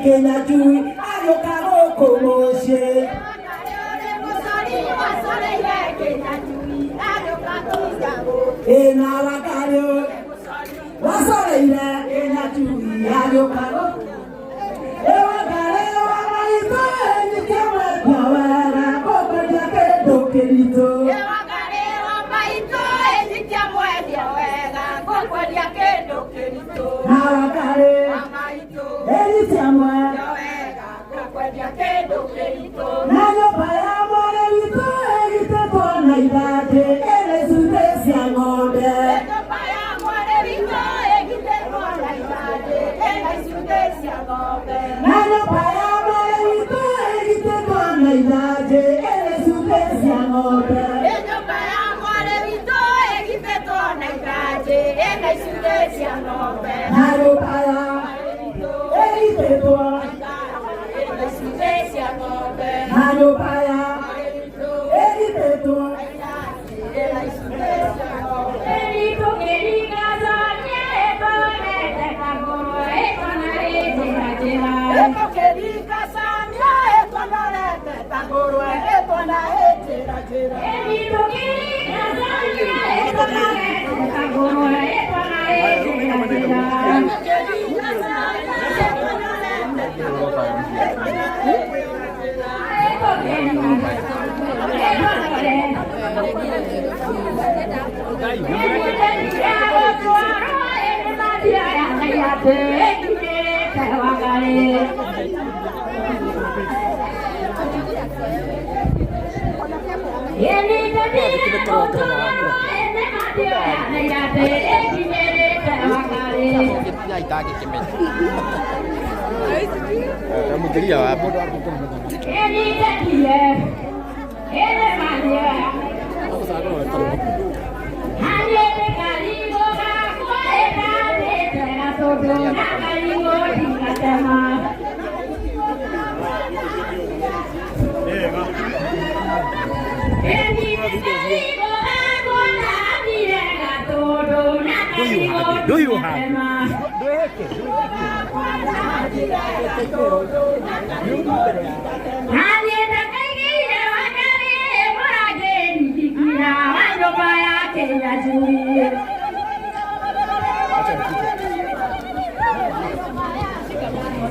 Kenya chui ayoka goko moche ena wakario wasoreire Kenya chui ayoka goko ewakare wamaito enyikemwe kwawara goko jake dokerito Nawakare Elisiamwe Nayo paya mwale wito Egite tona idate Ele sute siya ngombe Nayo paya mwale wito Egite tona idate Ele sute siya ngombe Nayo paya mwale wito Egite tona idate Ele sute siya ngombe Nayo paya mwale wito Egite tona idate Ele sute siya ngombe Nayo paya Egite tona Nayo paya Egite tona Erito keriga zanye Etone tekagoro Etona etera jera Eto keriga zanye Etona tekagoro Etona etera jera Erito keriga zanye Etona tekagoro Etona etera jera Eto keriga zanye Etona tekagoro Kamu jadi ya, bodoh aku kan. Ini dia, ini dia. Aku salah kalau Hanya sekali boga, kue kade tengah sodo, nakali ngodi katema. Ini sekali boga, kue kade tengah sodo, nakali ngodi katema. Hanya sekali wakari morage dikira wando baya Kenya chui.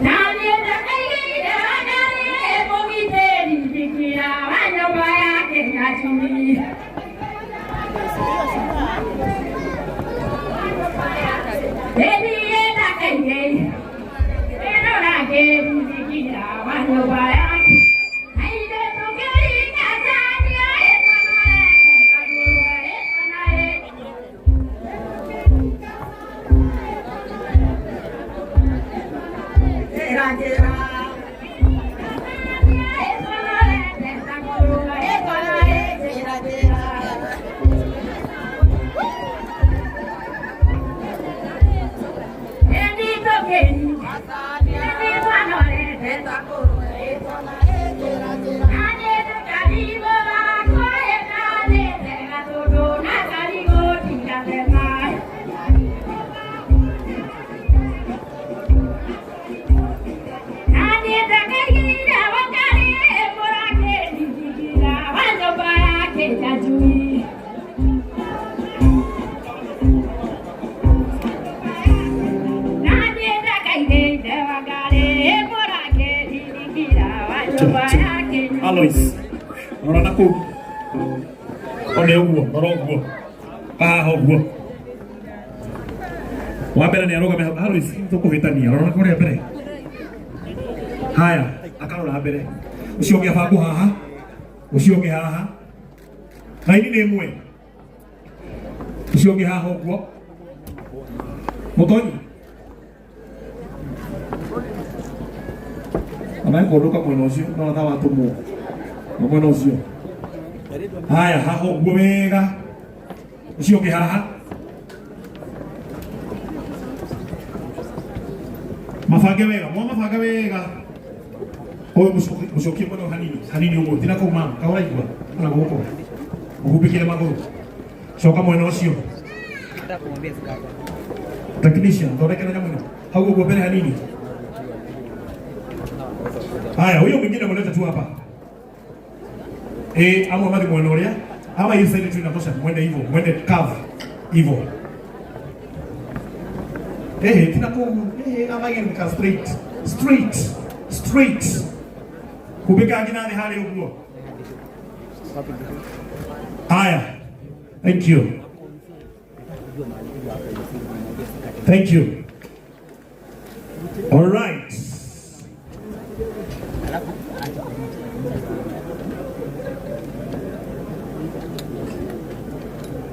Hanya sekali wakari mogite dikira wando baya Kenya chui. Baby eta kenge, eno na kenge dikira wando baya. Alois, orang aku, orang gua, pahau gua. Wabela ni aroga meha Alois, itu kau hitani, orang aku ni apa ni? Haya, akan orang apa ni? Usiok ya fagu haha, usiok ya haha. Nah ini nemue, usiok ya haha gua, motoni. Amai kodo ka monosio, no tawa tumu. Monosio. Haya, haho gumega. Usio ke haha. Mafage wega. Oyo musoki mono hanini umo. Tina ko ma, kawai kwa. Ana goko. Ukupikile magoro. Shoka monosio. Ada kumwambia sikaka. Technician, tore kana jamano. Hago gobele hanini. Haya, huyo mwingine mleta tu hapa. Ama mali mwanaulia. Ama hii side tu inatosha. Mwende hivyo, mwende curve hivyo. Ama yeye nika straight. Kubeka nginani hali huko. Haya. Thank you. All right.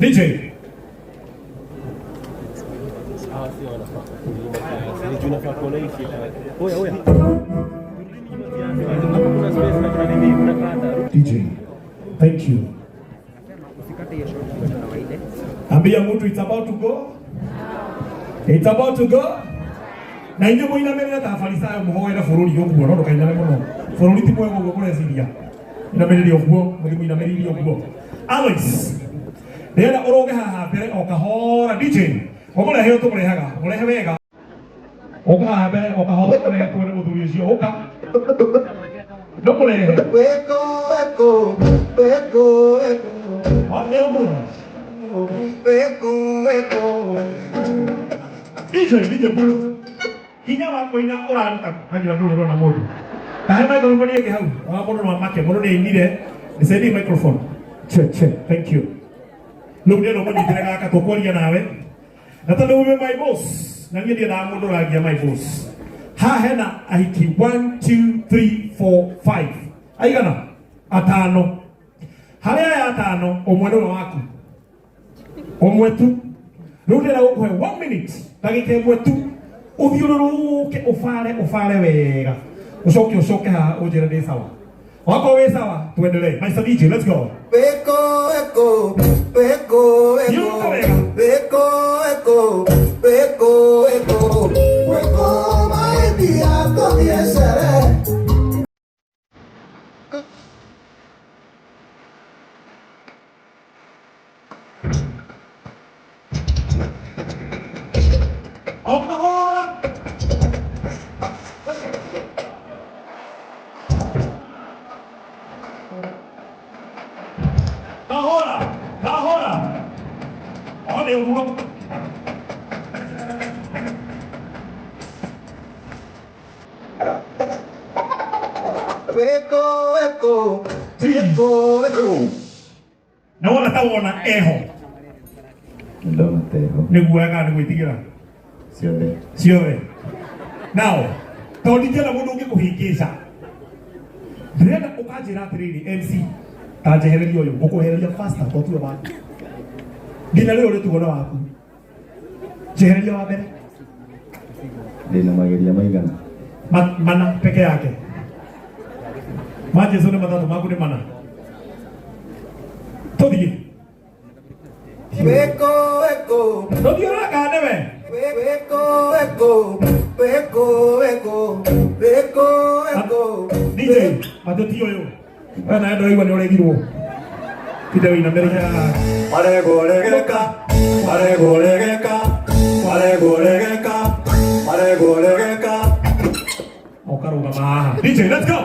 DJ. DJ. Thank you. Ambia mtu it's about to go. It's about to go. Na inyo mo inamenya ta farisayo muhoera fururi yokuo no kaina muno. Fururi ti mwe go kore ziria. Inamenya yokuo, muri inamenya yokuo. Alex. Nera oroge haha mbere okahora DJ. Omore heyo to murehaga. Murehe wega. Oka haha mbere okahora kore kore muthuri ucio oka. No murehe. Eko. Oneo mu. Eko. DJ bulu. Hinya wako ina oranta hanyira nduro na mundu. Kahe microphone yake hau. Mundu no make mundu ni inire. Nisaidie microphone. Check. Thank you. Ndio ndo mundu ndirega ka tokoria nawe. Nataka uwe my boss. Na ngie na mundu ragia my boss. Ha hena ahiki 1 2 3 4 5. Aigana? Atano. Haria ya atano omwendo waku. Omwetu. Nudera ukwe 1 minute. Tagike mwetu. Uthiururuke ufare wega. Ucoke ha ujira ni sawa. Wako we sawa? Tuendelee. Mr. DJ, let's go. Eko. My dear, don't yes, Ahora. Olha o grupo. Eko. Na wala taona eho. Ndona teho. Niguaga niguitigira. Siode. Now, tondikira mundu ngikuhingisha. Ndĩrenda ũkanjĩra atĩrĩrĩ MC tanjehereria ũyũ ngũkũhereria faster to tuwe waku nginya rĩu ũrĩ tuona waku njehereria wa mbere ndĩna mageria maigana mana peke yake majesu nĩ matatũ maku nĩ mana tũthiĩ Eko tũthiĩ ũrakane we Eko DJ matũtio ũyũ we nawe ndũraigua nĩ ũregirwo kinde wĩna mbere ya maregũregeka ũkarũgama haha DJ let's go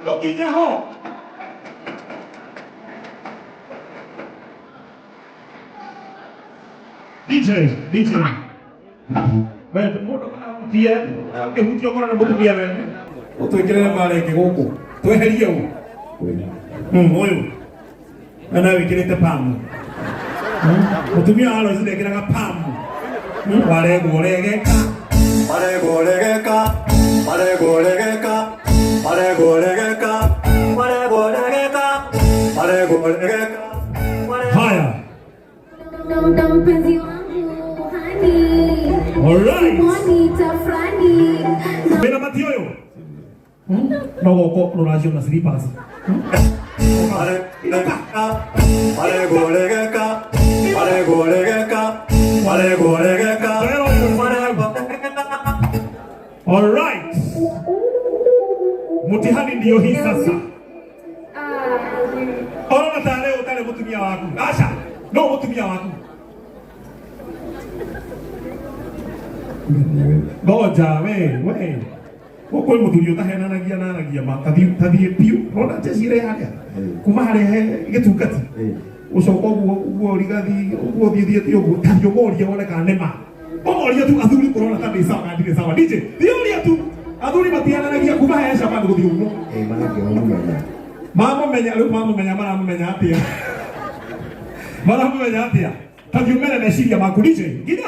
Lokinya ho DJ wewe mũndũ tie ũkĩhutio kora na mũtumia wewe ũtwĩkĩrĩre marenge gũkũ tweherie ũyũ ana wĩkĩrĩte pamu mũtumia walo zindekĩraga pamu waregũregeka haya alright Mena Matioyo no go ruracio na slippers alright mutihani ndio hii sasa ona tare utale mutumia waku acha No mutumia waku. Goja we. Woko mutumia utahena nagia ma tathi piu. Rona chesire haria. Kuma haria getungati. Ucoka uguo rigathi uguo thiethie uguo tanjo moria wona kana nema. Omoria tu athuri korona ta ndire sawa. DJ, thioria tu. Athuri matiananagia kuma he shamba nguthi uguo. Mama menya atia. Mara atia. Tajiumele meciria maku DJ. Nginya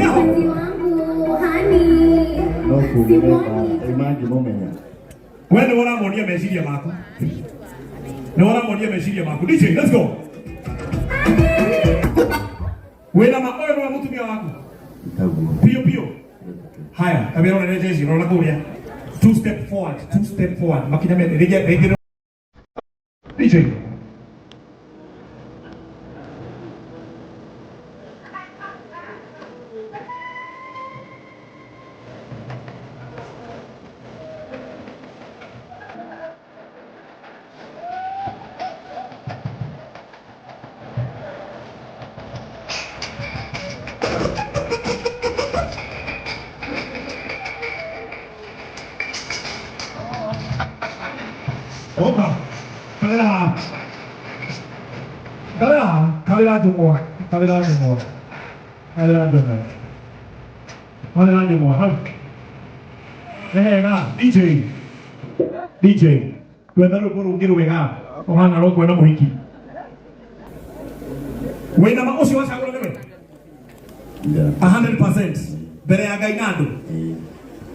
ho. Wangu hani. No kuuga imangi momenya. Wewe wona monia meciria maku. Meciria maku. DJ, let's go. Wena maoyo wa mutumia wako. Pio. Haya, tabia ona jeshi, unaona kulia. 2 step forward. Makinya mimi reje. DJ. Opa, kalera jumbo. DJ, kwenda rugiru wega, ohana ro kwenda muhiki. Wena maoshi wa shagoro nebe. 100%. Bere ya gainado.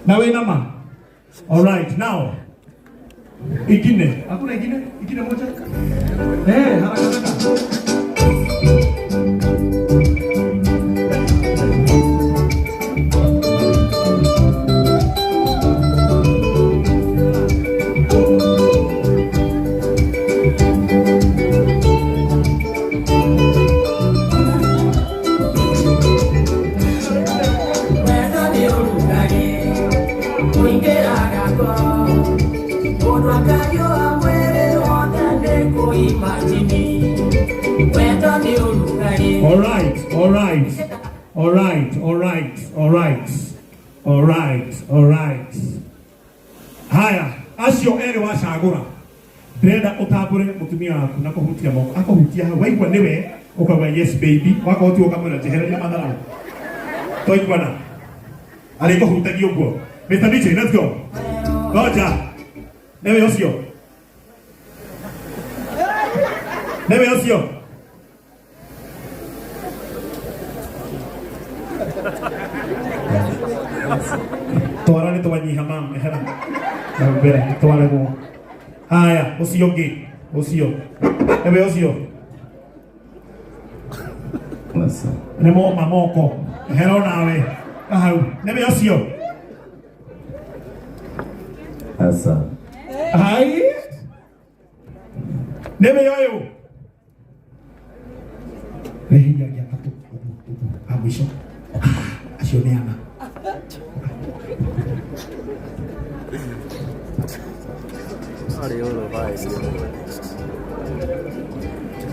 Na wena ma. All right, now. Ikine. Hakuna ikine? Ikine moja? Haraka. All right. Haya, asio ere wa shagura. Brenda utabure mutumia waku na kuhutia moko. Akahutia waigwa newe ukawa yes baby. Wako hotu ukamwona jehera ya madhara. Toigwa na. Aliko hutagi uguo. Mr. DJ, let's go. Goja. Newe osio. Tuara ni tuwanyi hamam ehera. Nambere tuara mo. Haya, osio. Ebe osio. Lasa. Nemo mamoko. Ehera nawe. Ahau. Nebe osio. Asa. Hai. Nebe yoyo. Lehi ya katu. Abisho. Asioneana.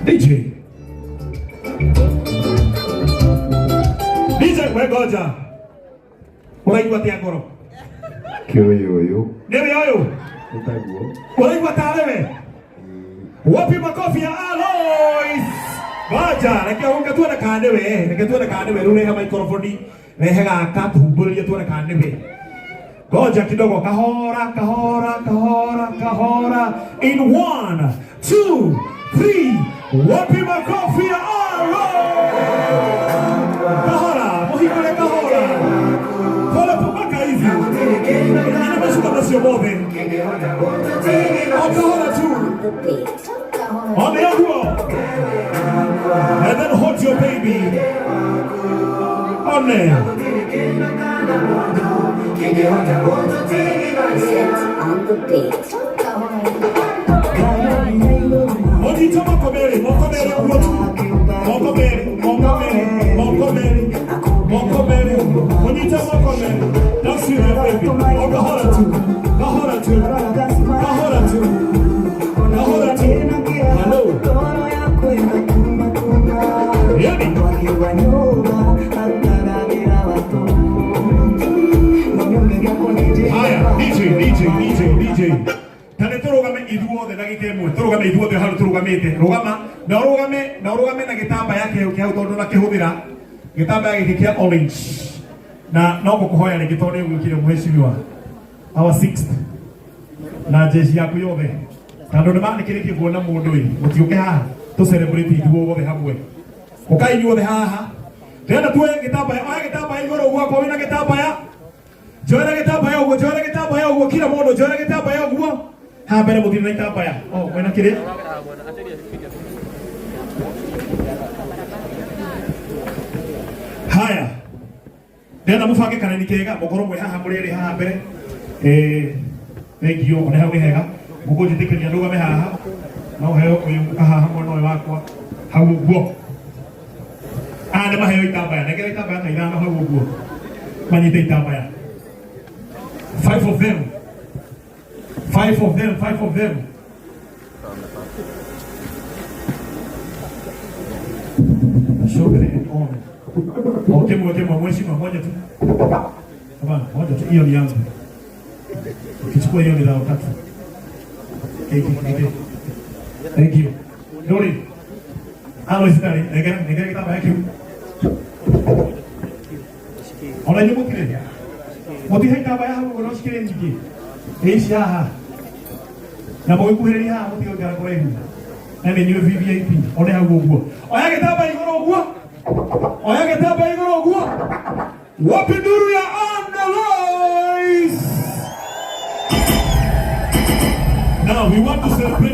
DJ, we goja. Unaigua tia koro. Kioyo. Nebe yoyo. Utaguo. Unaigua tarewe. Wapi makofi ya Alois. Goja, rekia tuone kanewe. Rune ha microphone. Rehega katuhuburia tuone kanewe. Goja kidogo, kahora. In 1, 2, 3. Wapi makofi ya Alois. Kahora, mohikole kahora. Kole pumaka hivi. Inameshuka nasio bobe. Kahora tu. On the other wall. And then hold your baby. On there. Monito mokomere uotu. Mokomere. Monito mokomere. That's you, baby. Oh, kahora tu. Hello. ndagika imwe turugame ithuothe haru turugamite rugama na urugame na gitamba yake ukihau tondu na kihuthira gitamba yake kia orange na no gukuhoya ringi tondu gwikire mheshimiwa our 6th na jeshi yaku yothe tondu ni manikirikie kuona mundu ri mutiuke haha tu celebrate ithuothe hamwe ukai inyuothe haha tena tuwe gitamba ya igoro gwako wina gitamba ya joera gitamba ya ugo kila mundu joera gitamba ya ugo ha mbere muthiri na gitamba ya wena kiri haya tena mufange kana nikega mukoro mwe haha muriri haha mbere thank you ona hau hega mugo jitikania ndugame haha no heo uyu haha mwono wakwa hau ugo ne maheo itamba ya negera itamba ya kaina hau ugo manyite itamba ya 5 of them. Show it on. Okay, mheshimiwa moja tu. Baba, moja tu hiyo ni yangu. Ukichukua hiyo ni la tatu. Thank you. Dori. Isidari, negera kitamba yake. Ona nyumu kile. Moti hai taba ya hapo no shikire njiki. Eishi haha. Na mwe kuhereria haha moti ogara kurehu. Na ni new VIP. Ona hapo uguo. Oya gitaba igoro uguo. Wapi nduru ya Andalois. Now we want to celebrate